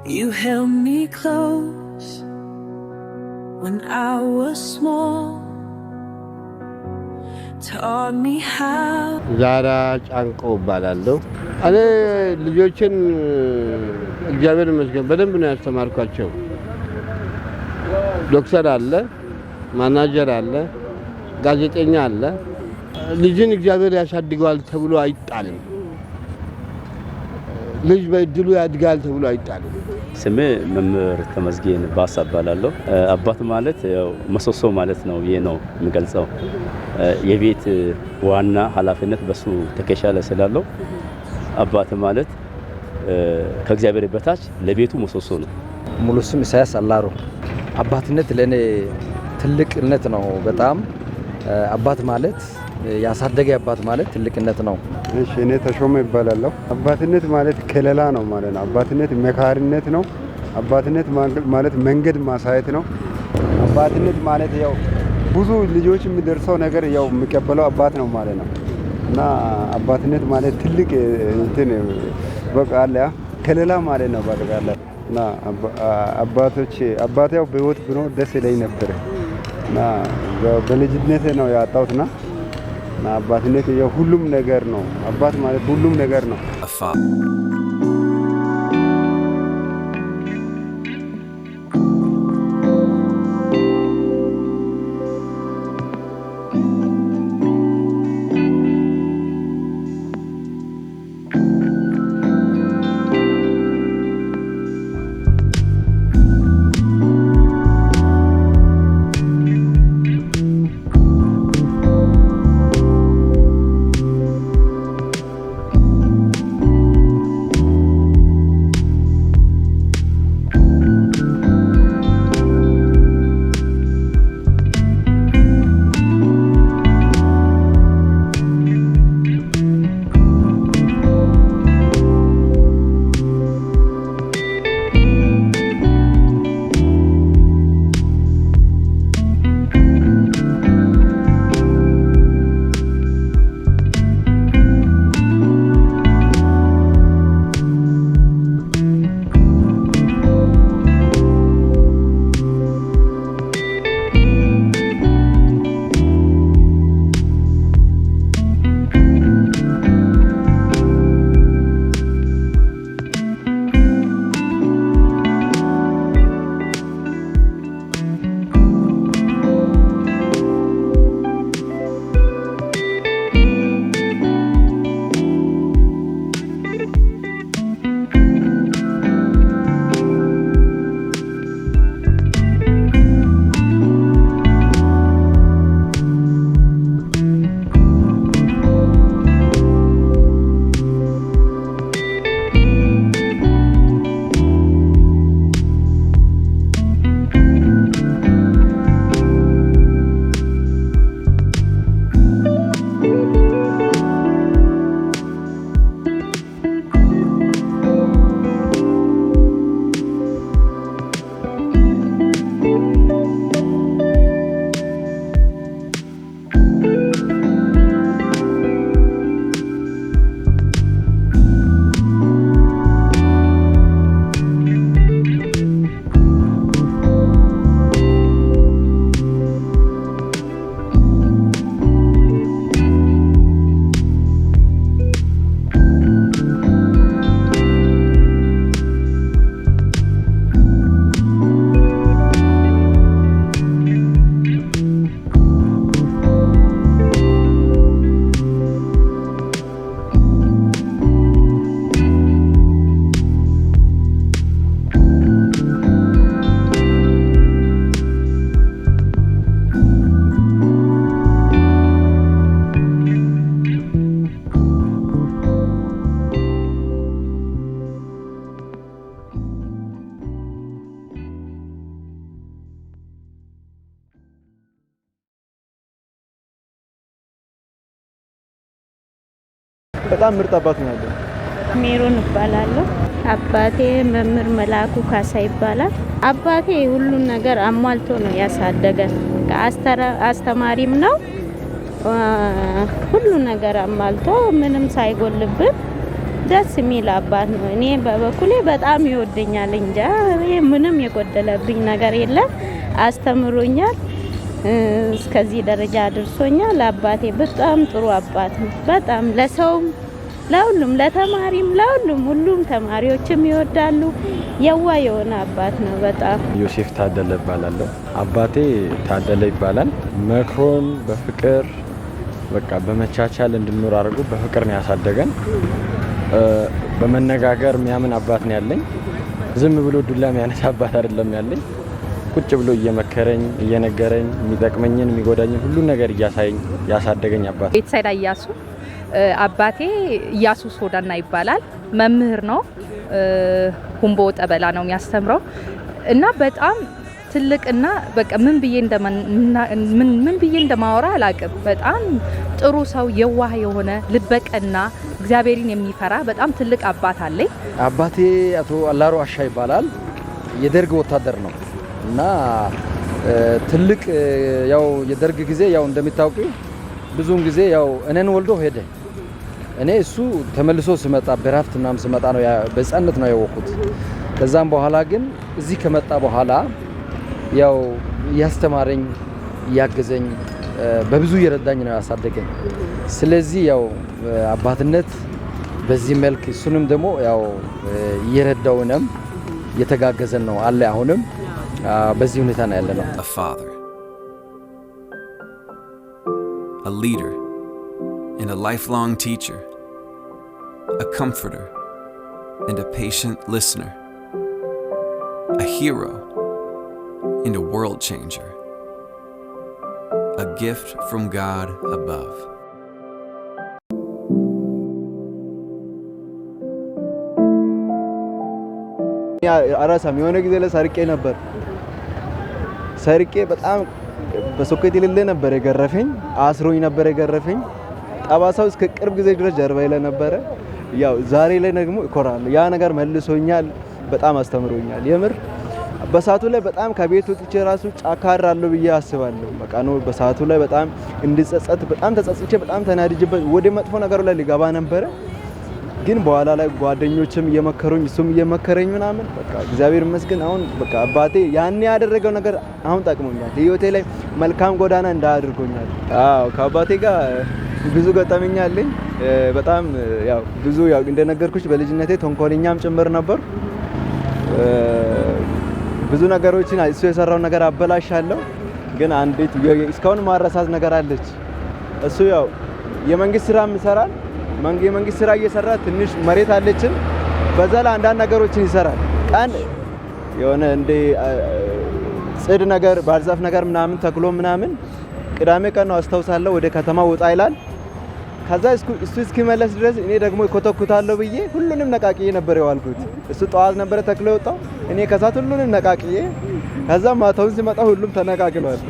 You held me close when I was small, taught me how. ዛራ ጫንቆ እባላለሁ። እኔ ልጆችን እግዚአብሔር ይመስገን በደንብ ነው ያስተማርኳቸው። ዶክተር አለ፣ ማናጀር አለ፣ ጋዜጠኛ አለ። ልጅን እግዚአብሔር ያሳድገዋል ተብሎ አይጣልም። ልጅ በእድሉ ያድጋል ተብሎ አይጣልም። ስሜ መምህር ተመስገን ባሳ እባላለሁ። አባት ማለት ያው መሰሶ ማለት ነው። ይሄ ነው የሚገልጸው። የቤት ዋና ኃላፊነት በሱ ትከሻ ላይ ስላለው አባት ማለት ከእግዚአብሔር በታች ለቤቱ መሰሶ ነው። ሙሉ ስም ኢሳያስ አላሮ። አባትነት ለኔ ትልቅነት ነው። በጣም አባት ማለት ያሳደገ አባት ማለት ትልቅነት ነው። እሺ እኔ ተሾመ ይባላለሁ። አባትነት ማለት ከለላ ነው ማለት ነው። አባትነት መካሪነት ነው። አባትነት ማለት መንገድ ማሳየት ነው። አባትነት ማለት ያው ብዙ ልጆች የሚደርሰው ነገር ያው የሚቀበለው አባት ነው ማለት ነው። እና አባትነት ማለት ትልቅ እንትን በቃ አለ ከለላ ማለት ነው ባደረጋለ እና አባቴ ያው በህይወት ብኖር ደስ ይለኝ ነበር እና በልጅነቴ ነው ያጣሁትና አባትነት ያው ሁሉም ነገር ነው። አባት ማለት ሁሉም ነገር ነው። በጣም ምርጥ አባት ነው ያለው። ሜሮን እባላለሁ። አባቴ መምህር መላኩ ካሳ ይባላል። አባቴ ሁሉን ነገር አሟልቶ ነው ያሳደገን። አስተማሪም ነው። ሁሉ ነገር አሟልቶ ምንም ሳይጎልብን ደስ የሚል አባት ነው። እኔ በበኩሌ በጣም ይወደኛል። እንጃ ምንም የጎደለብኝ ነገር የለም። አስተምሮኛል፣ እስከዚህ ደረጃ አድርሶኛል። አባቴ በጣም ጥሩ አባት ነው። በጣም ለሰውም ለሁሉም ለተማሪም ሁሉም ተማሪዎችም ይወዳሉ። የዋ የሆነ አባት ነው በጣም። ዮሴፍ ታደለ እባላለሁ። አባቴ ታደለ ይባላል። መክሮን በፍቅር በቃ በመቻቻል እንድንኖር አድርጎ በፍቅር ነው ያሳደገን። በመነጋገር የሚያምን አባት ነው ያለኝ። ዝም ብሎ ዱላ የሚያነሳ አባት አይደለም ያለኝ። ቁጭ ብሎ እየመከረኝ እየነገረኝ የሚጠቅመኝን የሚጎዳኝን ሁሉ ነገር እያሳየኝ ያሳደገኝ አባት። ቤተሰዳ ኢያሱ አባቴ ኢያሱ ሶዳና ይባላል። መምህር ነው። ሁምቦ ጠበላ ነው የሚያስተምረው እና በጣም ትልቅና በቃ ምን ብዬ እንደማወራ አላቅም። በጣም ጥሩ ሰው፣ የዋህ የሆነ ልበቀና እግዚአብሔርን የሚፈራ በጣም ትልቅ አባት አለኝ። አባቴ አቶ አላሮ አሻ ይባላል። የደርግ ወታደር ነው እና ትልቅ ያው የደርግ ጊዜ ያው እንደሚታወቁ ብዙም ጊዜ ያው እኔን ወልዶ ሄደ። እኔ እሱ ተመልሶ ስመጣ በራፍት ምናምን ስመጣ ነው በህፃንነት ነው ያወቅኩት። ከዛም በኋላ ግን እዚህ ከመጣ በኋላ ያው እያስተማረኝ እያገዘኝ በብዙ እየረዳኝ ነው ያሳደገኝ። ስለዚህ ያው አባትነት በዚህ መልክ እሱንም ደግሞ ያው እየረዳውንም እየተጋገዘን ነው አለ። አሁንም በዚህ ሁኔታ ነው ያለነው። A father, a leader, and a lifelong teacher, a comforter and a patient listener, a hero and a world changer, a gift from God above. አራሳም የሆነ ጊዜ ላይ ሰርቄ በጣም በሶኬት የሌለ ነበር የገረፈኝ። አስሮኝ ነበር የገረፈኝ። ጠባሳው እስከ ቅርብ ጊዜ ድረስ ጀርባዬ ላይ ነበረ። ያው ዛሬ ላይ ደግሞ እኮራለሁ። ያ ነገር መልሶኛል፣ በጣም አስተምሮኛል። የምር በሰዓቱ ላይ በጣም ከቤት ወጥቼ ራሱ ጫካ አራለሁ ብዬ አስባለሁ። በቃ ነው በሰዓቱ ላይ በጣም እንድጸጸት በጣም ተጸጽቼ በጣም ተናድጄበት ወደ መጥፎ ነገር ላይ ሊገባ ነበረ። ግን በኋላ ላይ ጓደኞችም እየመከሩኝ እሱም እየመከረኝ ምናምን በቃ እግዚአብሔር ይመስገን አሁን በቃ አባቴ ያኔ ያደረገው ነገር አሁን ጠቅሞኛል። ህይወቴ ላይ መልካም ጎዳና እንዳያደርጎኛል። አዎ ከአባቴ ጋር ብዙ ገጠመኝ አለኝ። በጣም ያው ብዙ ያው እንደነገርኩሽ በልጅነቴ ተንኮለኛም ጭምር ነበር። ብዙ ነገሮችን እሱ የሰራው ነገር አበላሻለሁ። ግን አንዲት እስካሁን ማረሳት ነገር አለች። እሱ ያው የመንግስት ስራ ይሰራል። የመንግስት ስራ እየሰራ ትንሽ መሬት አለችን፣ በዛ ላይ አንዳንድ ነገሮችን ይሰራል። ቀን የሆነ እንደ ጽድ ነገር ባልዛፍ ነገር ምናምን ተክሎ ምናምን ቅዳሜ ቀን ነው አስታውሳለሁ ወደ ከተማ ወጣ ይላል። ከዛ እሱ እስኪመለስ ድረስ እኔ ደግሞ እኮተኩታለሁ ብዬ ሁሉንም ነቃቅዬ ነበር የዋልኩት። እሱ ጠዋት ነበረ ተክሎ የወጣው፣ እኔ ከዛት ሁሉንም ነቃቅዬ፣ ከዛ ማታውን ሲመጣ ሁሉም ተነቃቅሏል።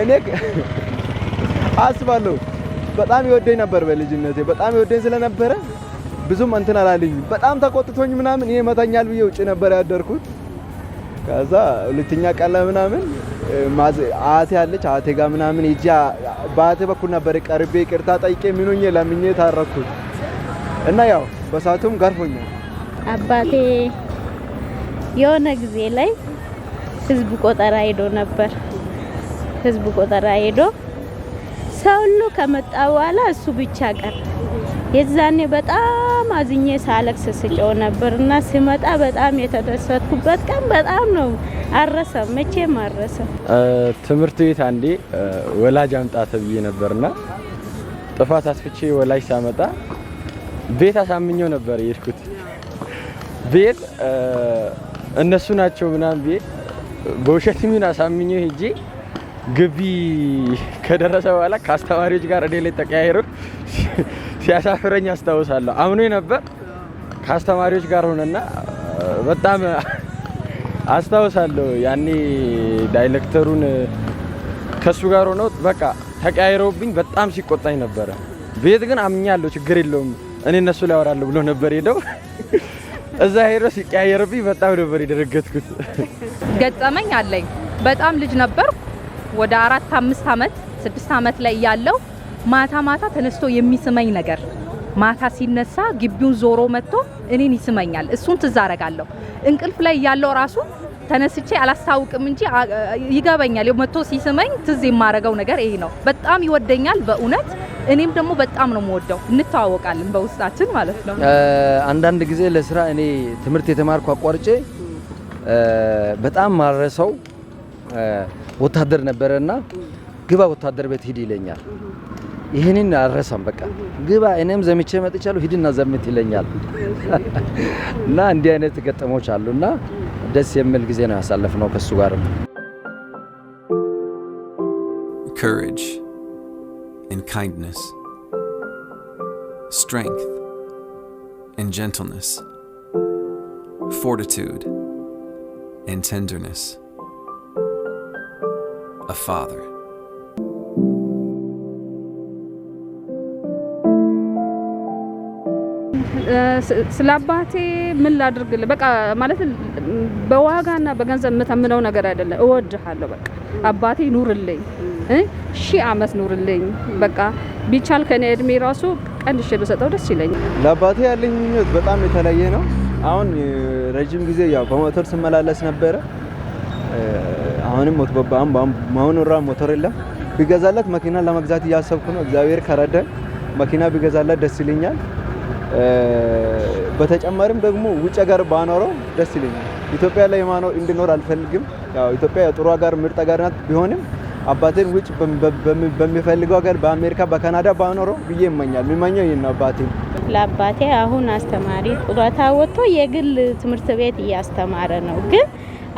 እኔ አስባለሁ በጣም ይወደኝ ነበር በልጅነቴ። በጣም ይወደኝ ስለነበረ ብዙም እንትን አላለኝ። በጣም ተቆጥቶኝ ምናምን ይሄ መተኛል ብዬ ውጪ ነበር ያደርኩት። ከዛ ሁለተኛ ቀን ላይ ምናምን አቴ አለች አቴ ጋር ምናምን ሂጂ በአቴ በኩል ነበር ቀርቤ ይቅርታ ጠይቄ ምኑኝ ለምኜ ታረኩት እና ያው በሳቱም ገርፎኛል። አባቴ የሆነ ጊዜ ላይ ህዝብ ቆጠራ ሄዶ ነበር። ህዝብ ቆጠራ ሄዶ ሰው ሁሉ ከመጣ በኋላ እሱ ብቻ ቀረ። የዛኔ በጣም አዝኜ ሳለቅስ ስጨው ነበርና ሲመጣ በጣም የተደሰትኩበት ቀን በጣም ነው አረሰም መቼም አረሰም። ትምህርት ቤት አንዴ ወላጅ አምጣ ተብዬ ነበርና ጥፋት አስፍቼ ወላጅ ሳመጣ ቤት አሳምኘው ነበር የሄድኩት። ቤት እነሱ ናቸው ምናምን ቤት በውሸት ምን አሳምኘው ሄጄ ግቢ ከደረሰ በኋላ ከአስተማሪዎች ጋር እኔ ላይ ተቀያይሮ ሲያሳፍረኝ አስታውሳለሁ። አምኖ ነበር ከአስተማሪዎች ጋር ሆነና በጣም አስታውሳለሁ። ያኔ ዳይሬክተሩን ከሱ ጋር ሆኖ በቃ ተቀያይሮብኝ በጣም ሲቆጣኝ ነበረ። ቤት ግን አምኛለሁ ችግር የለውም እኔ እነሱ ላይ አወራለሁ ብሎ ነበር ሄደው። እዛ ሄዶ ሲቀያየርብኝ በጣም ነበር የደረገጥኩት። ገጠመኝ አለኝ። በጣም ልጅ ነበርኩ። ወደ 4 5 አመት 6 አመት ላይ ያለው ማታ ተነስቶ የሚስመኝ ነገር ማታ ሲነሳ ግቢውን ዞሮ መጥቶ እኔን ይስመኛል። እሱን ትዝ አደርጋለሁ። እንቅልፍ ላይ ያለው ራሱ ተነስቼ አላስታውቅም እንጂ ይገባኛል። መጥቶ ሲስመኝ ትዝ የማረገው ነገር ይሄ ነው። በጣም ይወደኛል በእውነት እኔም ደግሞ በጣም ነው የምወደው። እንተዋወቃለን በውስጣችን ማለት ነው። አንዳንድ ጊዜ ለስራ እኔ ትምህርት የተማርኩ አቋርጬ በጣም ማረሰው ወታደር ነበረና ግባ ወታደር ቤት ሂድ ይለኛል። ይሄንን አረሳም በቃ ግባ እኔም ዘምቼ መጥቻለሁ ሂድና ዘምት ይለኛል። እና እንዲህ አይነት ገጠሞች አሉና ደስ የሚል ጊዜ ነው ያሳለፍነው ከሱ ጋር። Courage and kindness, strength and gentleness, fortitude and tenderness. A father. ስላባቴ ምን ላድርግልህ በቃ ማለት በዋጋና በገንዘብ የምተምነው ነገር አይደለም። እወድሃለሁ በቃ አባቴ ኑርልኝ፣ ሺህ ዓመት ኑርልኝ። በቃ ቢቻል ከኔ እድሜ ራሱ ቀንሼ በሰጠው ደስ ይለኛል። ለአባቴ ያለኝ ምኞት በጣም የተለየ ነው። አሁን ረጅም ጊዜ ያው በሞተር ስመላለስ ነበረ። አሁንም ማውኖራ ሞተር የለም። ቢገዛለት መኪና ለመግዛት እያሰብኩ ነው። እግዚአብሔር ከረዳ መኪና ቢገዛለት ደስ ይለኛል። በተጨማሪም ደግሞ ውጭ ሀገር ባኖረው ደስ ይለኛል። ኢትዮጵያ ላይ ማኖር እንድኖር አልፈልግም። ያው ኢትዮጵያ ጥሩ ሀገር ምርጥ ሀገር ናት። ቢሆንም አባቴን ውጭ በሚፈልገው ሀገር በአሜሪካ በካናዳ ባኖረው ብዬ እመኛለሁ። የሚመኘው ይሄን ነው። ለአባቴ አሁን አስተማሪ ጡረታ ወጥቶ የግል ትምህርት ቤት እያስተማረ ነው። ግን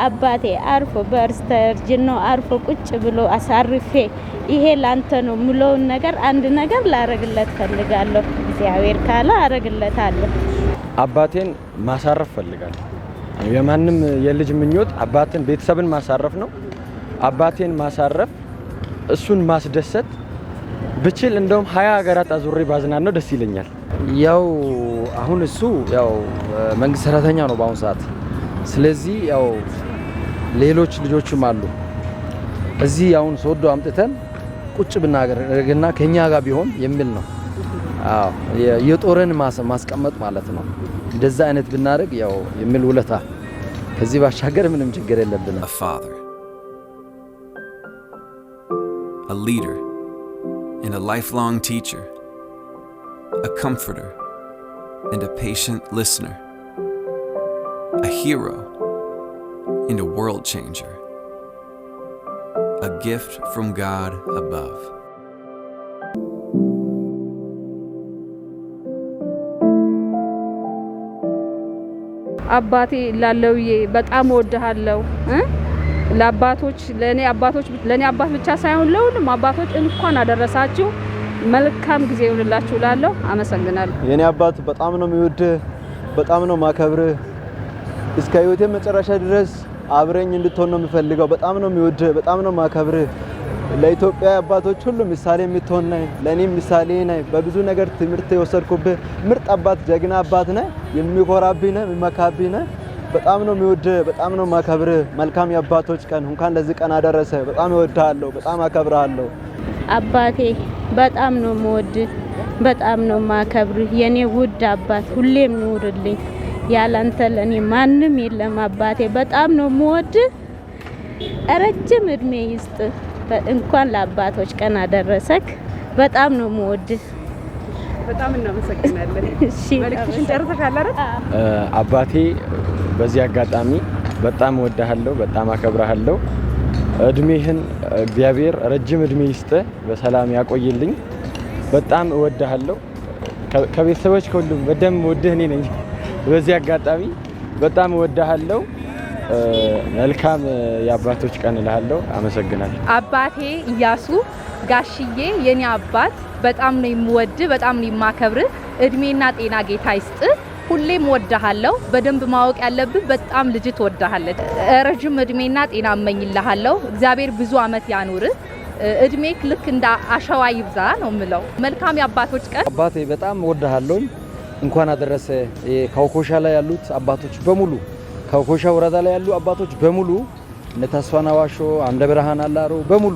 አባቴ አርፎ በስተርጅናው አርፎ ቁጭ ብሎ አሳርፌ ይሄ ላንተ ነው ምለውን ነገር አንድ ነገር ላረግለት ፈልጋለሁ። እግዚአብሔር ካለ አረግለታለሁ። አባቴን ማሳረፍ ፈልጋለሁ። የማንም የልጅ ምኞት አባትን ቤተሰብን ማሳረፍ ነው። አባቴን ማሳረፍ፣ እሱን ማስደሰት ብችል እንደውም 20 ሀገራት አዙሬ ባዝናን ነው ደስ ይለኛል። ያው አሁን እሱ ያው መንግስት ሰራተኛ ነው በአሁን ሰዓት። ስለዚህ ያው ሌሎች ልጆችም አሉ። እዚህ አሁን ሶዶ አምጥተን ቁጭ ብናገርግና ከኛ ጋር ቢሆን የሚል ነው። አዎ የጦርን ማስቀመጥ ማለት ነው። እንደዛ አይነት ብናደርግ ያው የሚል ውለታ ከዚህ ባሻገር ምንም ችግር የለብንም። A father, a leader and a lifelong teacher, a comforter and a patient listener, a hero and a world changer, a gift from God above. አባቴ ላለውዬ በጣም ወድሃለሁ። ለአባቶች ለኔ አባት ብቻ ሳይሆን ለሁሉም አባቶች እንኳን አደረሳችሁ። መልካም ጊዜ ይሁንላችሁ ላለሁ አመሰግናለሁ። የኔ አባት በጣም ነው የሚወድህ፣ በጣም ነው ማከብርህ። እስከ ህይወቴ መጨረሻ ድረስ አብረኝ እንድትሆን ነው የምፈልገው። በጣም ነው የሚወድህ፣ በጣም ነው ማከብርህ። ለኢትዮጵያ አባቶች ሁሉ ምሳሌ የምትሆን ነህ፣ ለኔም ምሳሌ ነህ። በብዙ ነገር ትምህርት የወሰድኩብህ ምርጥ አባት፣ ጀግና አባት ነህ። የሚኮራብህ ነህ፣ የሚመካብህ ነህ። በጣም ነው የሚወድህ፣ በጣም ነው ማከብርህ። መልካም የአባቶች ቀን። እንኳን ለዚህ ቀን አደረሰ። በጣም እወድሃለሁ፣ በጣም አከብርሃለሁ። አባቴ በጣም ነው የምወድህ፣ በጣም ነው ማከብርህ። የኔ ውድ አባት ሁሌም ኑርልኝ። ያላንተ ለኔ ማንም የለም አባቴ። በጣም ነው የምወድህ። ረጅም እድሜ ይስጥ። እንኳን ለአባቶች ቀን አደረሰክ። በጣም ነው የምወድህ። በጣም እናመሰግናለን። እሺ መልእክትሽን ጨርሰሻል አይደል? አባቴ በዚህ አጋጣሚ በጣም እወድሃለሁ፣ በጣም አከብርሃለሁ። እድሜህን እግዚአብሔር ረጅም እድሜ ይስጥ፣ በሰላም ያቆይልኝ። በጣም እወድሃለሁ። ከቤተሰቦች ሁሉም በደም ወድህ እኔ ነኝ። በዚህ አጋጣሚ በጣም እወድሃለሁ። መልካም የአባቶች ቀን እልሃለሁ። አመሰግናለሁ። አባቴ ኢያሱ ጋሽዬ የኔ አባት በጣም ነው የምወድህ፣ በጣም ነው የማከብርህ። እድሜና ጤና ጌታ ይስጥ። ሁሌም ወድሃለሁ። በደንብ ማወቅ ያለብህ በጣም ልጅ ትወድሃለች። ረጅም እድሜና ጤና እመኝልሃለሁ። እግዚአብሔር ብዙ አመት ያኑርህ። እድሜክ ልክ እንደ አሸዋ ይብዛ ነው የምለው። መልካም የአባቶች ቀን። አባቴ በጣም ወድሃለሁ። እንኳን አደረሰ። ከኮሻ ላይ ያሉት አባቶች በሙሉ ከኮሻ ወረዳ ላይ ያሉ አባቶች በሙሉ እነ ተስፋና ዋሾ፣ አንደ ብርሃን አላሮ በሙሉ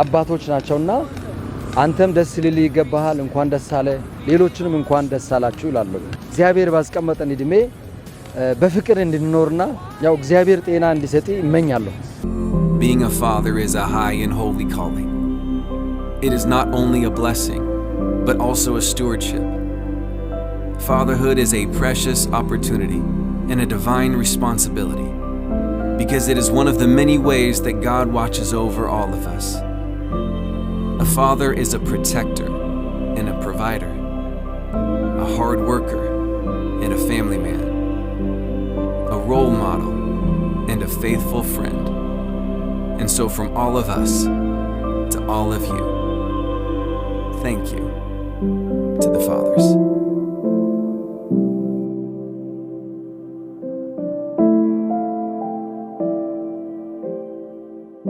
አባቶች ናቸውና አንተም ደስ ሊል ይገባሃል። እንኳን ደስ አለ፣ ሌሎችንም እንኳን ደስ አላችሁ እላለሁ። እግዚአብሔር ባስቀመጠን እድሜ በፍቅር እንድንኖርና ያው እግዚአብሔር ጤና እንዲሰጥ ይመኛለሁ። Being a father is a high and holy calling. It is not only a blessing, but also a stewardship. Fatherhood is a precious opportunity and a divine responsibility, because it is one of the many ways that God watches over all of us. A father is a protector and a provider, a hard worker and a family man, a role model and a faithful friend. And so from all of us to all of you, thank you to the fathers.